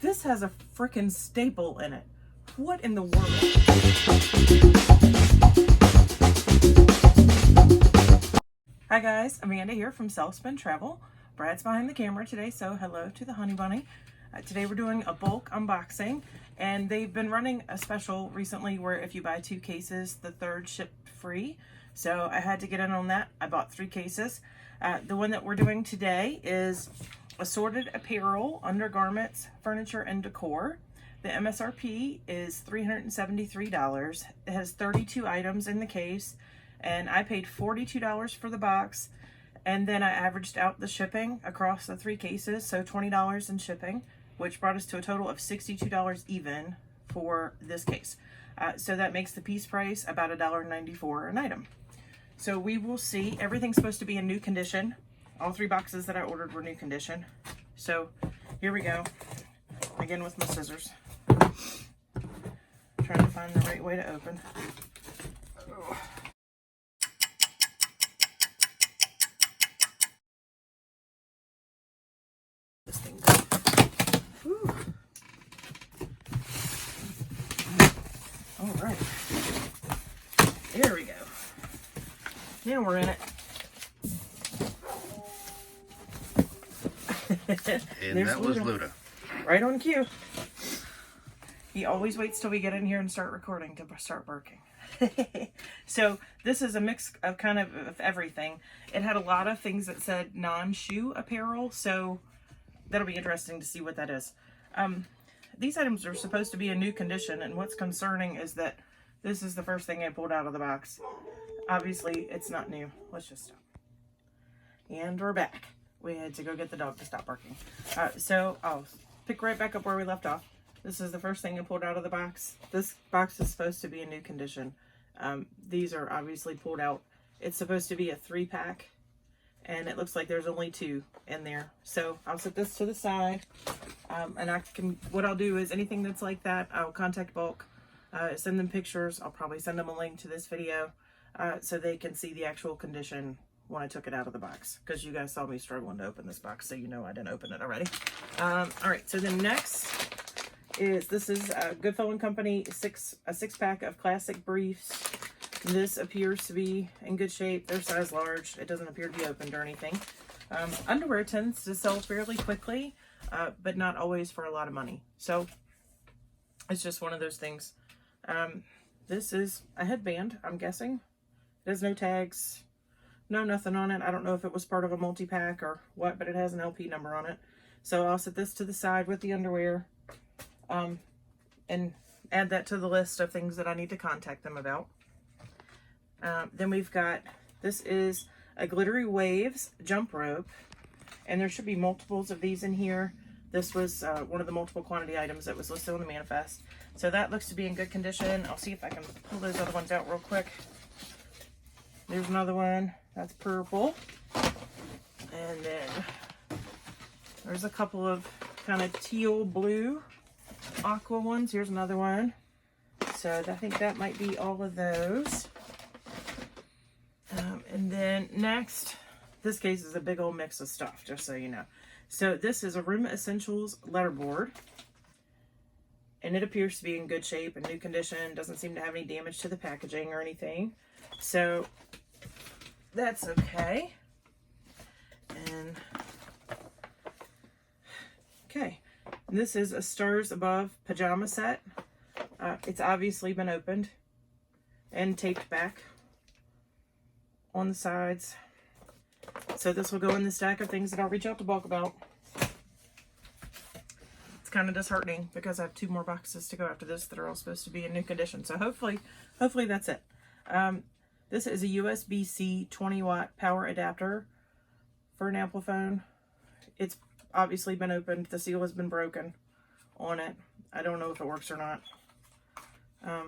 This has a freaking staple in it. What in the world? Hi guys, Amanda here from Self Spin Travel. Brad's behind the camera today, so hello to the honey bunny. Today we're doing a bulk unboxing, and they've been running a special recently where if you buy 2 cases, the third shipped free. So I had to get in on that. I bought 3 cases. The one that we're doing today is assorted apparel, undergarments, furniture, and decor. The MSRP is $373. It has 32 items in the case, and I paid $42 for the box, and then I averaged out the shipping across the 3 cases, so $20 in shipping, which brought us to a total of $62 even for this case. So that makes the piece price about $1.94 an item. So we will see. Everything's supposed to be in new condition. All 3 boxes that I ordered were new condition. So here we go. Again with my scissors. Trying to find the right way to open. Oh. This thing. Whew. All right. There we go. Now we're in it. And that was Luda. Right on cue. He always waits till we get in here and start recording to start barking. So this is a mix of kind of everything. It had a lot of things that said non-shoe apparel, so that'll be interesting to see what that is. These items are supposed to be in new condition, and what's concerning is that this is the first thing I pulled out of the box. Obviously, it's not new. Let's just stop. And we're back. We had to go get the dog to stop barking. So I'll pick right back up where we left off. This is the first thing I pulled out of the box. This box is supposed to be in new condition. These are obviously pulled out. It's supposed to be a 3-pack, and it looks like there's only 2 in there. So I'll set this to the side, and what I'll do is anything that's like that, I'll contact Bulk, send them pictures. I'll probably send them a link to this video so they can see the actual condition when I took it out of the box, because you guys saw me struggling to open this box, so you know I didn't open it already. All right, so then next is, this is Goodfellow & Company, a 6-pack of classic briefs. This appears to be in good shape. They're size large. It doesn't appear to be opened or anything. Underwear tends to sell fairly quickly, but not always for a lot of money. So it's just one of those things. This is a headband, I'm guessing. It has no tags. No, nothing on it. I don't know if it was part of a multi-pack or what, but it has an LP number on it. So I'll set this to the side with the underwear, and add that to the list of things that I need to contact them about. Then we've got, this is a Glittery Waves jump rope, and there should be multiples of these in here. This was one of the multiple quantity items that was listed on the manifest. So that looks to be in good condition. I'll see if I can pull those other ones out real quick. There's another one. That's purple. And then there's a couple of kind of teal blue aqua ones. Here's another one. So I think that might be all of those. And then next, this case is a big old mix of stuff, just so you know. So this is a Room Essentials letterboard. And it appears to be in good shape and new condition. Doesn't seem to have any damage to the packaging or anything. So that's okay. And okay, and this is a Stars Above Pajama Set. It's obviously been opened and taped back on the sides. So this will go in the stack of things that I'll reach out to Bulk about. It's kind of disheartening because I have 2 more boxes to go after this that are all supposed to be in new condition. So hopefully that's it. This is a USB-C 20-watt power adapter for an Ampliphone. It's obviously been opened. The seal has been broken on it. I don't know if it works or not. I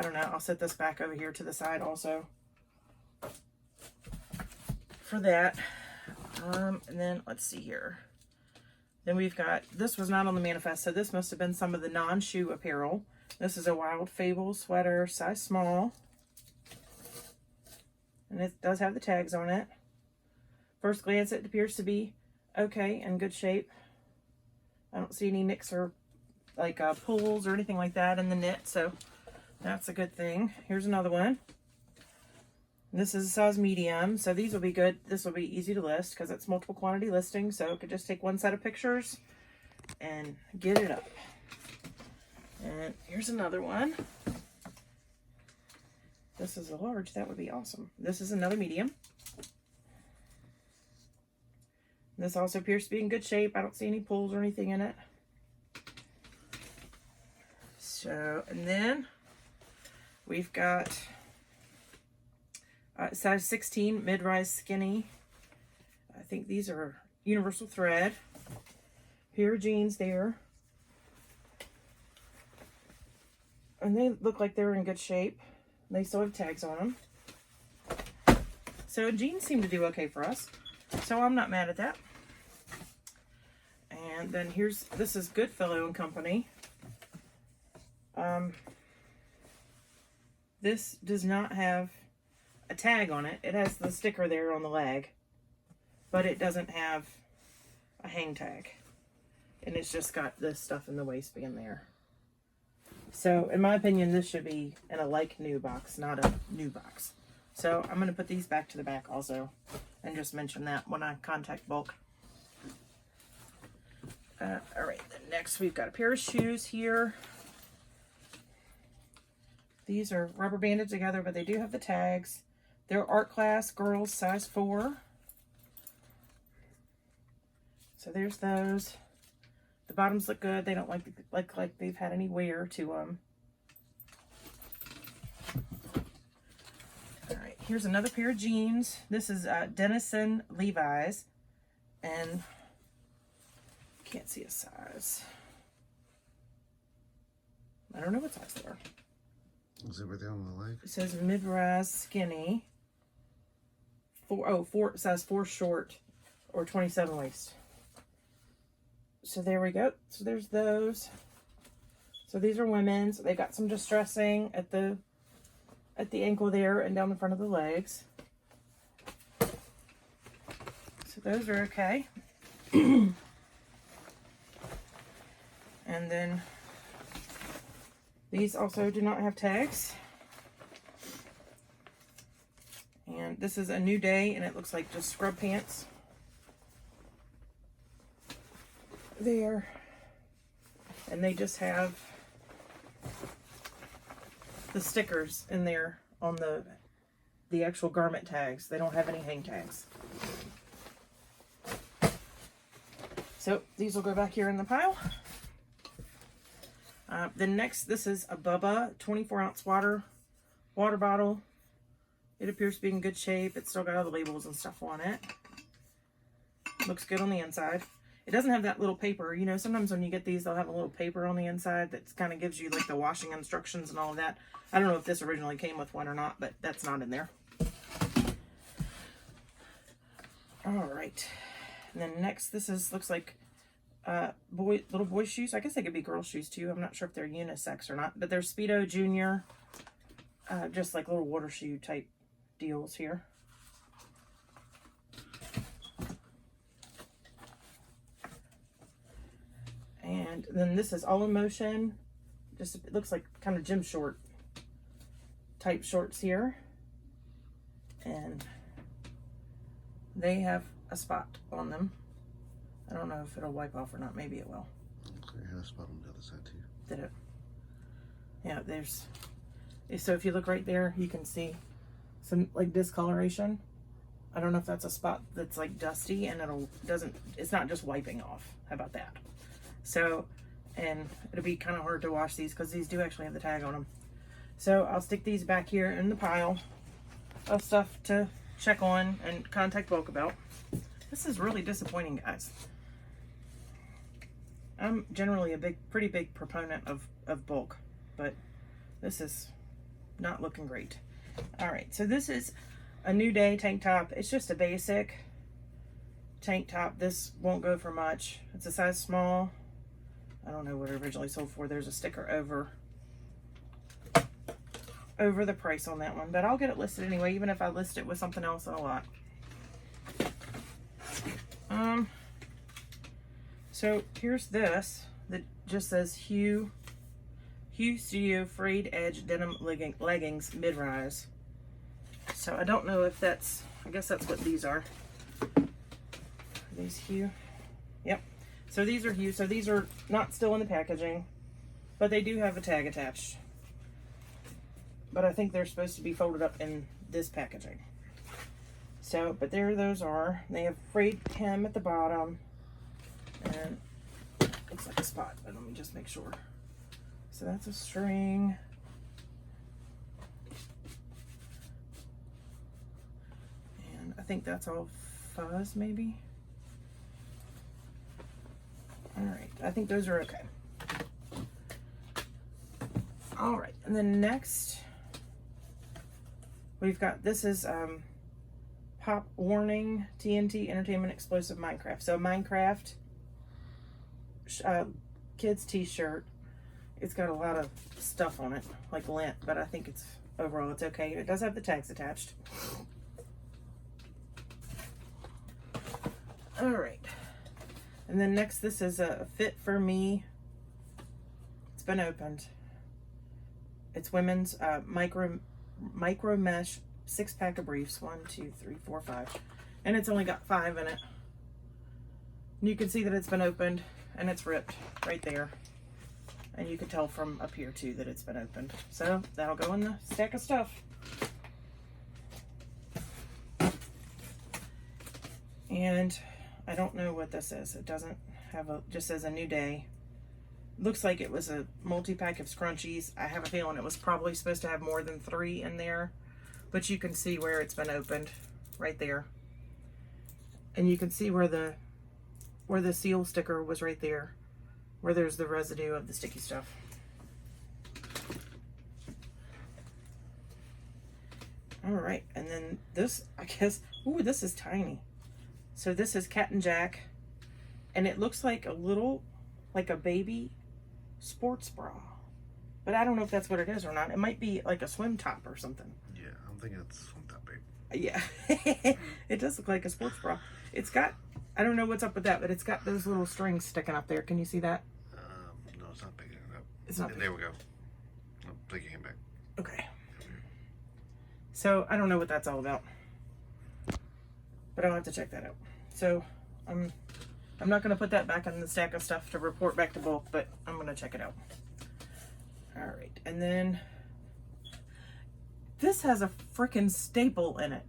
don't know. I'll set this back over here to the side also for that. And then let's see here. Then we've got, this was not on the manifest, so this must have been some of the non-shoe apparel. This is a Wild Fable sweater, size small. And it does have the tags on it. First glance, it appears to be okay, in good shape. I don't see any nicks or like pulls or anything like that in the knit, so that's a good thing. Here's another one. This is a size medium, so these will be good. This will be easy to list because it's multiple quantity listing, so it could just take one set of pictures and get it up. And here's another one. This is a large. That would be awesome. This is another medium. This also appears to be in good shape. I don't see any pulls or anything in it. So, and then we've got size 16 mid-rise skinny. I think these are universal thread. Pair of jeans there. And they look like they're in good shape. They still have tags on them. So jeans seem to do okay for us. So I'm not mad at that. And then this is Goodfellow and Company. This does not have a tag on it. It has the sticker there on the leg, but it doesn't have a hang tag. And it's just got this stuff in the waistband there. So in my opinion, this should be in a like new box, not a new box. So I'm going to put these back to the back also and just mention that when I contact Bulk. All right, then next we've got a pair of shoes here. These are rubber banded together, but they do have the tags. They're art class girls, size 4. So there's those. The bottoms look good. They don't like they've had any wear to them. All right, here's another pair of jeans. This is Dennison Levi's, and can't see a size. I don't know what size they are. Is it right there on the leg? It says mid-rise skinny. Size 4 short or 27 waist. So there we go. So there's those. So these are women's. They got some distressing at the ankle there and down the front of the legs. So those are okay. And then these also do not have tags. And this is a New Day, and it looks like just scrub pants. There. And they just have the stickers in there on the actual garment tags. They don't have any hang tags. So these will go back here in the pile. Then next, this is a Bubba 24-ounce water bottle. It appears to be in good shape. It's still got all the labels and stuff on it. Looks good on the inside. It doesn't have that little paper. You know, sometimes when you get these, they'll have a little paper on the inside that kind of gives you like the washing instructions and all of that. I don't know if this originally came with one or not, but that's not in there. All right. And then next, looks like little boy shoes. I guess they could be girl shoes too. I'm not sure if they're unisex or not, but they're Speedo Junior, just like little water shoe type deals here. And then this is All in Motion. Just, it looks like kind of gym short type shorts here. And they have a spot on them. I don't know if it'll wipe off or not. Maybe it will. Okay, I had a spot on the other side too. Did it? Yeah, there's... So if you look right there, you can see some like discoloration. I don't know if that's a spot that's like dusty and it's not just wiping off. How about that? So, and it'll be kind of hard to wash these because these do actually have the tag on them. So I'll stick these back here in the pile of stuff to check on and contact Bulk about. This is really disappointing, guys. I'm generally a pretty big proponent of Bulk, but this is not looking great. All right, so this is a New Day tank top. It's just a basic tank top. This won't go for much. It's a size small. I don't know what it originally sold for. There's a sticker over the price on that one, but I'll get it listed anyway, even if I list it with something else in a lot. So here's this that just says Hue Studio Frayed Edge Denim Leggings Mid-Rise. So I don't know if that's, I guess that's what these are. These Hue. Yep. So these are Hue. So these are not still in the packaging, but they do have a tag attached. But I think they're supposed to be folded up in this packaging. So, but there those are. They have frayed hem at the bottom. And looks like a spot, but let me just make sure. So that's a string. And I think that's all fuzz, maybe. All right, I think those are okay. All right, and then next we've got, this is Pop Warning TNT Entertainment Explosive Minecraft. So Minecraft kids t-shirt. It's got a lot of stuff on it, like lint, but I think it's overall it's okay. It does have the tags attached. All right, and then next, this is a Fit for Me. It's been opened. It's women's micro mesh 6-pack of briefs. 1, 2, 3, 4, 5, and it's only got 5 in it. And you can see that it's been opened and it's ripped right there. And you can tell from up here too that it's been opened. So that'll go in the stack of stuff. And I don't know what this is. It doesn't have a, just says a new day. Looks like it was a multi-pack of scrunchies. I have a feeling it was probably supposed to have more than 3 in there, but you can see where it's been opened right there. And you can see where the seal sticker was right there, where there's the residue of the sticky stuff. All right, and then this, I guess, ooh, this is tiny. So this is Cat and Jack, and it looks like a little, like a baby sports bra. But I don't know if that's what it is or not. It might be like a swim top or something. Yeah, I'm thinking it's swim top, babe. Yeah, it does look like a sports bra. It's got, I don't know what's up with that, but it's got those little strings sticking up there. Can you see that? No, it's not picking it up. It's not. There we go. I'm taking it back. Okay. So I don't know what that's all about, but I'll have to check that out. So I'm not going to put that back in the stack of stuff to report back to bulk, but I'm going to check it out. All right, and then this has a freaking staple in it.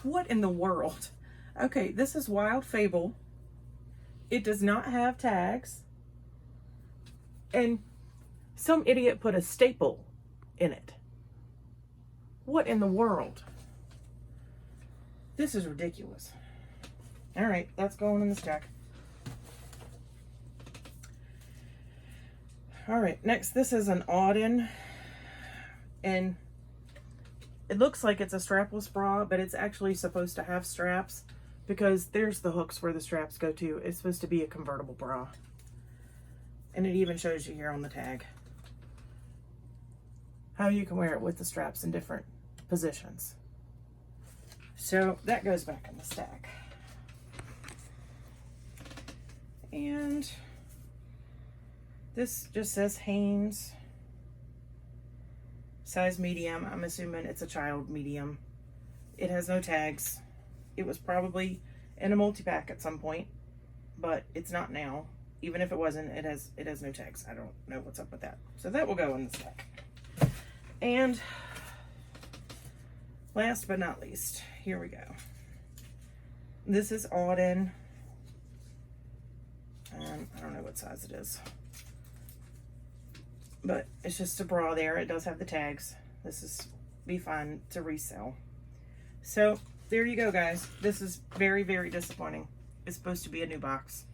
What in the world? Okay, this is Wild Fable. It does not have tags. And some idiot put a staple in it. What in the world? This is ridiculous. All right, that's going in the stack. All right, next, this is an Auden. And it looks like it's a strapless bra, but it's actually supposed to have straps, because there's the hooks where the straps go to. It's supposed to be a convertible bra. And it even shows you here on the tag how you can wear it with the straps in different positions. So that goes back in the stack. And this just says Hanes. Size medium. I'm assuming it's a child medium. It has no tags. It was probably in a multi-pack at some point, but it's not now. Even if it wasn't, it has no tags. I don't know what's up with that. So that will go in the stack. And last but not least, here we go. This is Auden. I don't know what size it is, but it's just a bra there. It does have the tags. This is be fun to resell. So there you go, guys. This is very, very disappointing. It's supposed to be a new box.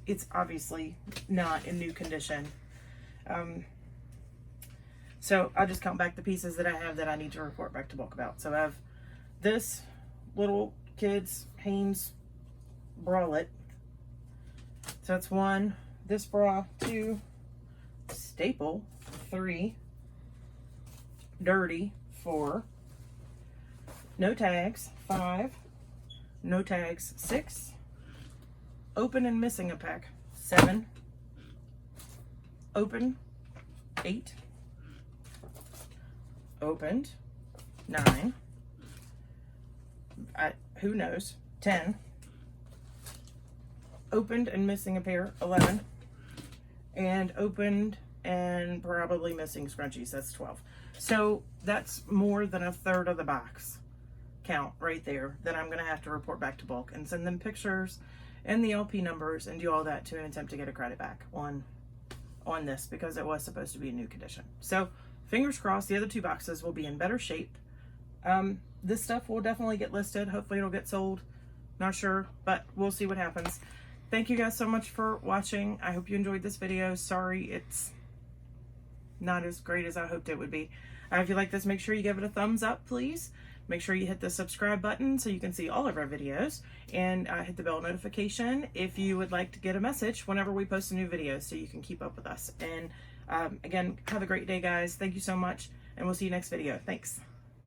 It's obviously not in new condition. So I'll just count back the pieces that I have that I need to report back to bulk about. So I have this little kid's Hanes bralette. So that's 1. This bra, 2. Staple, 3. Dirty, 4. No tags, 5. No tags, 6. Open and missing a pack, 7, open, 8, opened, 9, who knows, 10, opened and missing a pair, 11, and opened and probably missing scrunchies, that's 12. So that's more than a third of the box count right there that I'm gonna have to report back to bulk and send them pictures and the LP numbers and do all that to an attempt to get a credit back on this, because it was supposed to be a new condition. So fingers crossed the other 2 boxes will be in better shape. This stuff will definitely get listed. Hopefully it'll get sold. Not sure, but we'll see what happens. Thank you guys so much for watching. I hope you enjoyed this video. Sorry it's not as great as I hoped it would be. If you like this, make sure you give it a thumbs up, please. Make sure you hit the subscribe button so you can see all of our videos, and hit the bell notification if you would like to get a message whenever we post a new video so you can keep up with us. And again, have a great day, guys. Thank you so much, and we'll see you next video. Thanks.